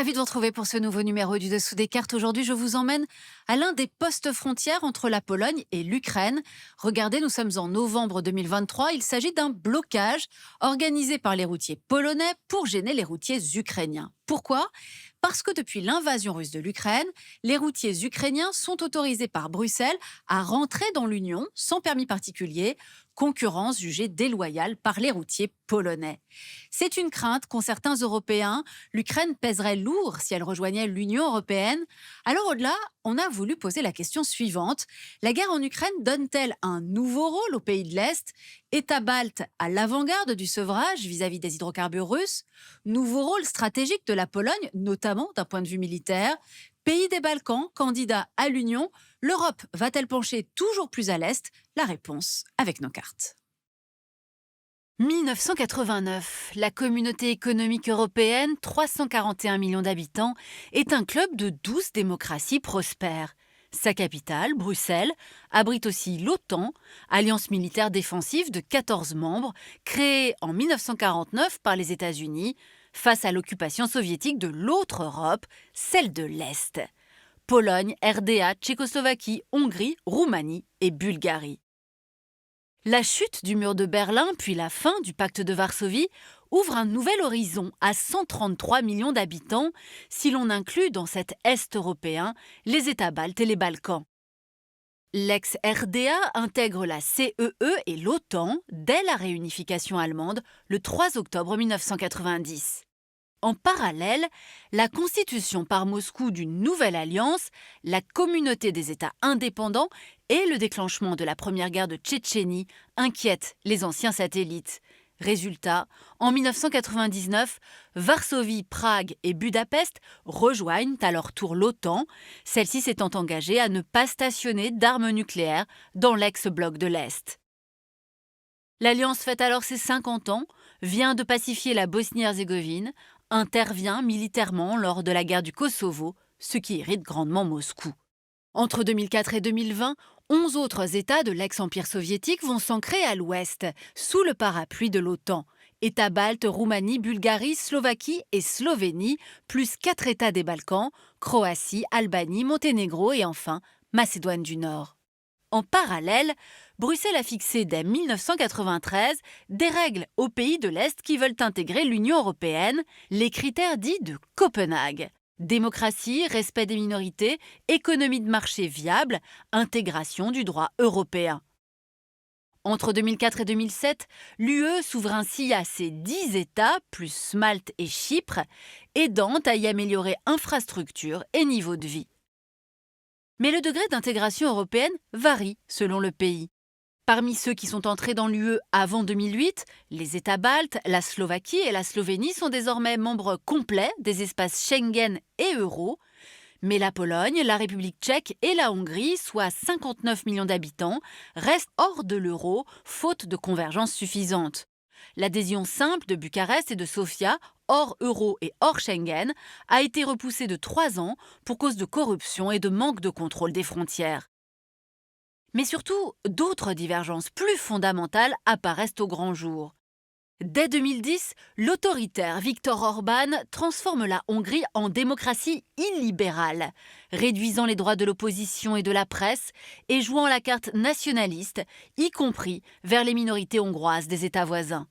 Ravi de vous retrouver pour ce nouveau numéro du Dessous des cartes. Aujourd'hui, je vous emmène à l'un des postes frontières entre la Pologne et l'Ukraine. Regardez, nous sommes en novembre 2023. Il s'agit d'un blocage organisé par les routiers polonais pour gêner les routiers ukrainiens. Pourquoi ? Parce que depuis l'invasion russe de l'Ukraine, les routiers ukrainiens sont autorisés par Bruxelles à rentrer dans l'Union sans permis particulier, concurrence jugée déloyale par les routiers polonais. C'est une crainte qu'ont certains Européens. L'Ukraine pèserait lourd si elle rejoignait l'Union européenne. Alors au-delà, on a voulu poser la question suivante. La guerre en Ukraine donne-t-elle un nouveau rôle aux pays de l'Est ? État balte à l'avant-garde du sevrage vis-à-vis des hydrocarbures russes ? Nouveau rôle stratégique de la Pologne, notamment d'un point de vue militaire ? Pays des Balkans, candidat à l'Union, l'Europe va-t-elle pencher toujours plus à l'Est ? La réponse avec nos cartes. 1989, la communauté économique européenne, 341 millions d'habitants, est un club de 12 démocraties prospères. Sa capitale, Bruxelles, abrite aussi l'OTAN, alliance militaire défensive de 14 membres, créée en 1949 par les États-Unis, face à l'occupation soviétique de l'autre Europe, celle de l'Est. Pologne, RDA, Tchécoslovaquie, Hongrie, Roumanie et Bulgarie. La chute du mur de Berlin, puis la fin du pacte de Varsovie, ouvre un nouvel horizon à 133 millions d'habitants, si l'on inclut dans cet Est européen les États baltes et les Balkans. L'ex-RDA intègre la CEE et l'OTAN dès la réunification allemande le 3 octobre 1990. En parallèle, la constitution par Moscou d'une nouvelle alliance, la communauté des États indépendants et le déclenchement de la première guerre de Tchétchénie inquiètent les anciens satellites. Résultat, en 1999, Varsovie, Prague et Budapest rejoignent à leur tour l'OTAN, celle-ci s'étant engagée à ne pas stationner d'armes nucléaires dans l'ex-bloc de l'Est. L'alliance fête alors ses 50 ans, vient de pacifier la Bosnie-Herzégovine, intervient militairement lors de la guerre du Kosovo, ce qui irrite grandement Moscou. Entre 2004 et 2020, 11 autres États de l'ex-empire soviétique vont s'ancrer à l'ouest, sous le parapluie de l'OTAN. États baltes, Roumanie, Bulgarie, Slovaquie et Slovénie, plus 4 États des Balkans, Croatie, Albanie, Monténégro et enfin Macédoine du Nord. En parallèle, Bruxelles a fixé dès 1993 des règles aux pays de l'Est qui veulent intégrer l'Union européenne, les critères dits de Copenhague. Démocratie, respect des minorités, économie de marché viable, intégration du droit européen. Entre 2004 et 2007, l'UE s'ouvre ainsi à ses 10 États, plus Malte et Chypre, aidant à y améliorer infrastructures et niveau de vie. Mais le degré d'intégration européenne varie selon le pays. Parmi ceux qui sont entrés dans l'UE avant 2008, les États baltes, la Slovaquie et la Slovénie sont désormais membres complets des espaces Schengen et Euro, mais la Pologne, la République tchèque et la Hongrie, soit 59 millions d'habitants, restent hors de l'euro, faute de convergence suffisante. L'adhésion simple de Bucarest et de Sofia, hors euro et hors Schengen, a été repoussée de 3 ans pour cause de corruption et de manque de contrôle des frontières. Mais surtout, d'autres divergences plus fondamentales apparaissent au grand jour. Dès 2010, l'autoritaire Viktor Orban transforme la Hongrie en démocratie illibérale, réduisant les droits de l'opposition et de la presse et jouant la carte nationaliste, y compris vers les minorités hongroises des États voisins.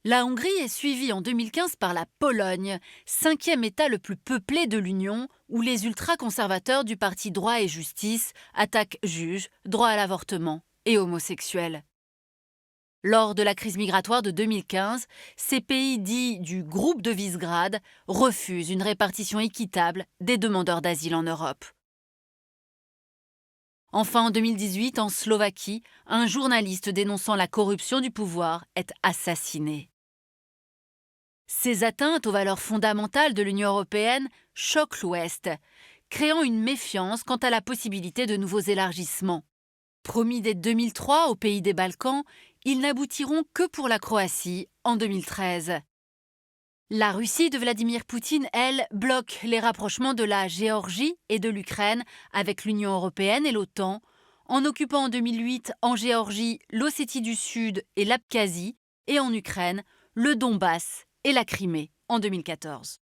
La Hongrie est suivie en 2015 par la Pologne, 5e État le plus peuplé de l'Union, où les ultra-conservateurs du parti Droit et Justice attaquent juges, droit à l'avortement et homosexuels. Lors de la crise migratoire de 2015, ces pays dits du groupe de Visegrad refusent une répartition équitable des demandeurs d'asile en Europe. Enfin, en 2018, en Slovaquie, un journaliste dénonçant la corruption du pouvoir est assassiné. Ces atteintes aux valeurs fondamentales de l'Union européenne choquent l'Ouest, créant une méfiance quant à la possibilité de nouveaux élargissements. Promis dès 2003 aux pays des Balkans, ils n'aboutiront que pour la Croatie en 2013. La Russie de Vladimir Poutine, elle, bloque les rapprochements de la Géorgie et de l'Ukraine avec l'Union européenne et l'OTAN, en occupant en 2008 en Géorgie l'Ossétie du Sud et l'Abkhazie, et en Ukraine le Donbass et la Crimée en 2014.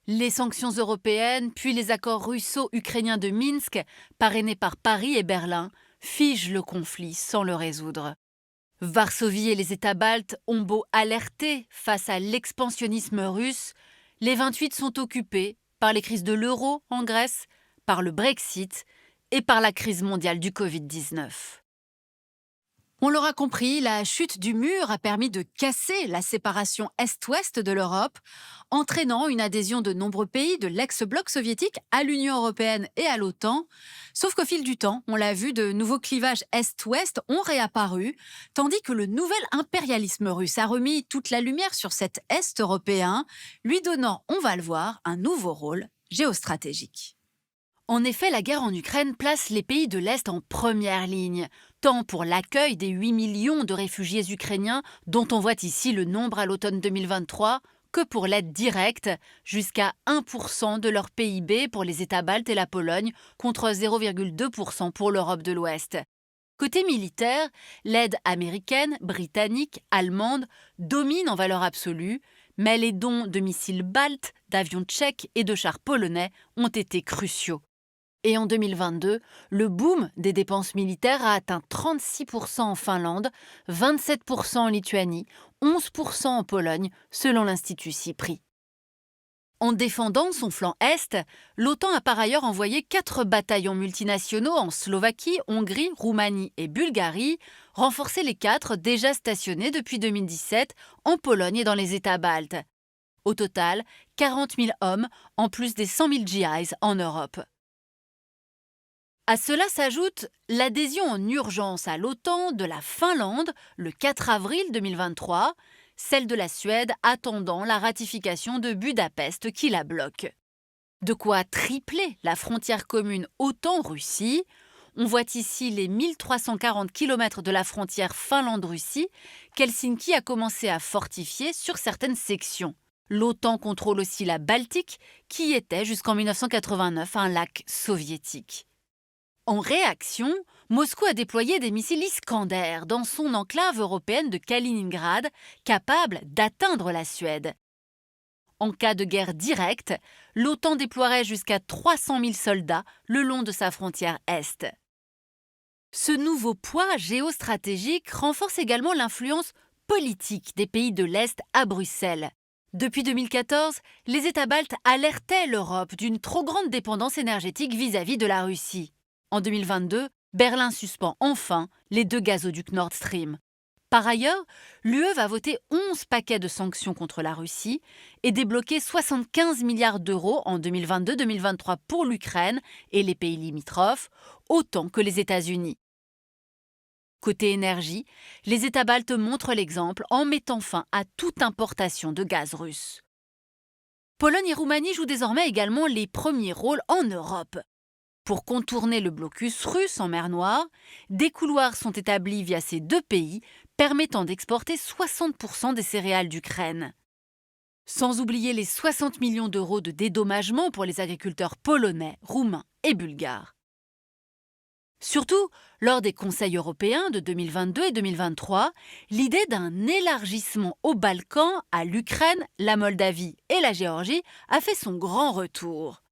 Les sanctions européennes, puis les accords russo-ukrainiens de Minsk, parrainés par Paris et Berlin, figent le conflit sans le résoudre. Varsovie et les États baltes ont beau alerter face à l'expansionnisme russe, les 28 sont occupés par les crises de l'euro en Grèce, par le Brexit et par la crise mondiale du Covid-19. On l'aura compris, la chute du mur a permis de casser la séparation Est-Ouest de l'Europe, entraînant une adhésion de nombreux pays de l'ex-bloc soviétique à l'Union européenne et à l'OTAN. Sauf qu'au fil du temps, on l'a vu, de nouveaux clivages Est-Ouest ont réapparu, tandis que le nouvel impérialisme russe a remis toute la lumière sur cet Est européen, lui donnant, on va le voir, un nouveau rôle géostratégique. En effet, la guerre en Ukraine place les pays de l'Est en première ligne, tant pour l'accueil des 8 millions de réfugiés ukrainiens, dont on voit ici le nombre à l'automne 2023, que pour l'aide directe, jusqu'à 1% de leur PIB pour les États baltes et la Pologne, contre 0,2% pour l'Europe de l'Ouest. Côté militaire, l'aide américaine, britannique, allemande domine en valeur absolue, mais les dons de missiles baltes, d'avions tchèques et de chars polonais ont été cruciaux. Et en 2022, le boom des dépenses militaires a atteint 36% en Finlande, 27% en Lituanie, 11% en Pologne, selon l'Institut CIPRI. En défendant son flanc Est, l'OTAN a par ailleurs envoyé 4 bataillons multinationaux en Slovaquie, Hongrie, Roumanie et Bulgarie, renforcer les 4 déjà stationnés depuis 2017 en Pologne et dans les États baltes. Au total, 40 000 hommes, en plus des 100 000 GIs en Europe. À cela s'ajoute l'adhésion en urgence à l'OTAN de la Finlande le 4 avril 2023, celle de la Suède attendant la ratification de Budapest qui la bloque. De quoi tripler la frontière commune OTAN-Russie. On voit ici les 1340 km de la frontière Finlande-Russie qu'Helsinki a commencé à fortifier sur certaines sections. L'OTAN contrôle aussi la Baltique, qui était jusqu'en 1989 un lac soviétique. En réaction, Moscou a déployé des missiles Iskander dans son enclave européenne de Kaliningrad, capable d'atteindre la Suède. En cas de guerre directe, l'OTAN déploierait jusqu'à 300 000 soldats le long de sa frontière Est. Ce nouveau poids géostratégique renforce également l'influence politique des pays de l'Est à Bruxelles. Depuis 2014, les États baltes alertaient l'Europe d'une trop grande dépendance énergétique vis-à-vis de la Russie. En 2022, Berlin suspend enfin les 2 gazoducs Nord Stream. Par ailleurs, l'UE va voter 11 paquets de sanctions contre la Russie et débloquer 75 milliards d'euros en 2022-2023 pour l'Ukraine et les pays limitrophes, autant que les États-Unis. Côté énergie, les États baltes montrent l'exemple en mettant fin à toute importation de gaz russe. Pologne et Roumanie jouent désormais également les premiers rôles en Europe. Pour contourner le blocus russe en mer Noire, des couloirs sont établis via ces 2 pays, permettant d'exporter 60% des céréales d'Ukraine. Sans oublier les 60 millions d'euros de dédommagement pour les agriculteurs polonais, roumains et bulgares. Surtout, lors des Conseils européens de 2022 et 2023, l'idée d'un élargissement aux Balkans, à l'Ukraine, la Moldavie et la Géorgie a fait son grand retour.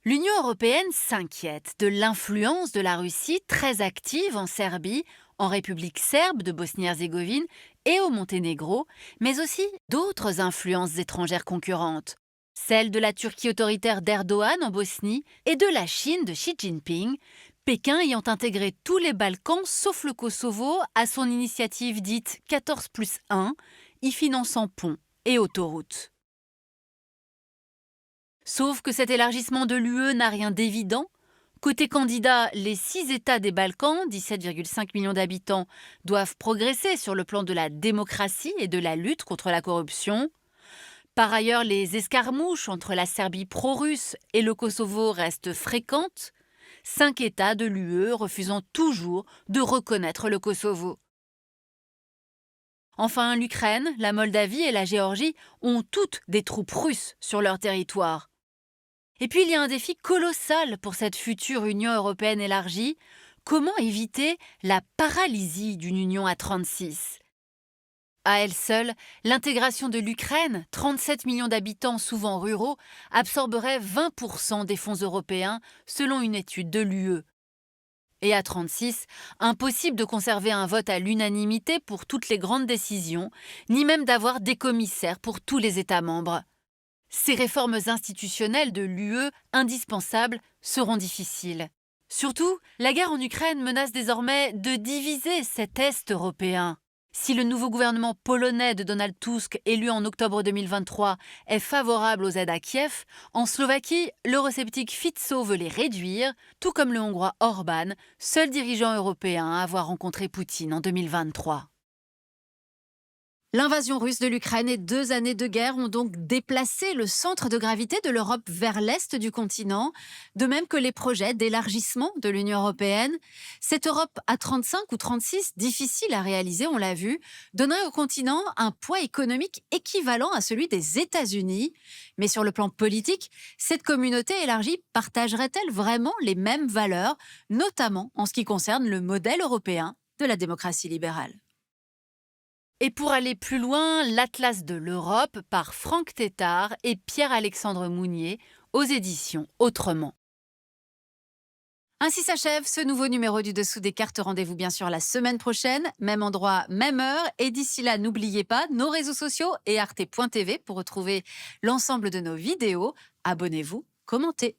L'Union européenne s'inquiète de l'influence de la Russie très active en Serbie, en République serbe de Bosnie-Herzégovine et au Monténégro, mais aussi d'autres influences étrangères concurrentes, celle de la Turquie autoritaire d'Erdogan en Bosnie et de la Chine de Xi Jinping, Pékin ayant intégré tous les Balkans sauf le Kosovo à son initiative dite 14+1, y finançant ponts et autoroutes. Sauf que cet élargissement de l'UE n'a rien d'évident. Côté candidat, les 6 États des Balkans, 17,5 millions d'habitants, doivent progresser sur le plan de la démocratie et de la lutte contre la corruption. Par ailleurs, les escarmouches entre la Serbie pro-russe et le Kosovo restent fréquentes, 5 États de l'UE refusant toujours de reconnaître le Kosovo. Enfin, l'Ukraine, la Moldavie et la Géorgie ont toutes des troupes russes sur leur territoire. Et puis il y a un défi colossal pour cette future Union européenne élargie. Comment éviter la paralysie d'une Union à 36 ? À elle seule, l'intégration de l'Ukraine, 37 millions d'habitants souvent ruraux, absorberait 20% des fonds européens, selon une étude de l'UE. Et à 36, impossible de conserver un vote à l'unanimité pour toutes les grandes décisions, ni même d'avoir des commissaires pour tous les États membres. Ces réformes institutionnelles de l'UE, indispensables, seront difficiles. Surtout, la guerre en Ukraine menace désormais de diviser cet Est européen. Si le nouveau gouvernement polonais de Donald Tusk, élu en octobre 2023, est favorable aux aides à Kiev, en Slovaquie, l'eurosceptique Fico veut les réduire, tout comme le hongrois Orban, seul dirigeant européen à avoir rencontré Poutine en 2023. L'invasion russe de l'Ukraine et 2 années de guerre ont donc déplacé le centre de gravité de l'Europe vers l'est du continent, de même que les projets d'élargissement de l'Union européenne. Cette Europe à 35 ou 36, difficile à réaliser, on l'a vu, donnerait au continent un poids économique équivalent à celui des États-Unis. Mais sur le plan politique, cette communauté élargie partagerait-elle vraiment les mêmes valeurs, notamment en ce qui concerne le modèle européen de la démocratie libérale? Et pour aller plus loin, l'Atlas de l'Europe par Franck Tétart et Pierre-Alexandre Mounier aux éditions Autrement. Ainsi s'achève ce nouveau numéro du Dessous des cartes. Rendez-vous bien sûr la semaine prochaine, même endroit, même heure. Et d'ici là, n'oubliez pas nos réseaux sociaux et arte.tv pour retrouver l'ensemble de nos vidéos. Abonnez-vous, commentez.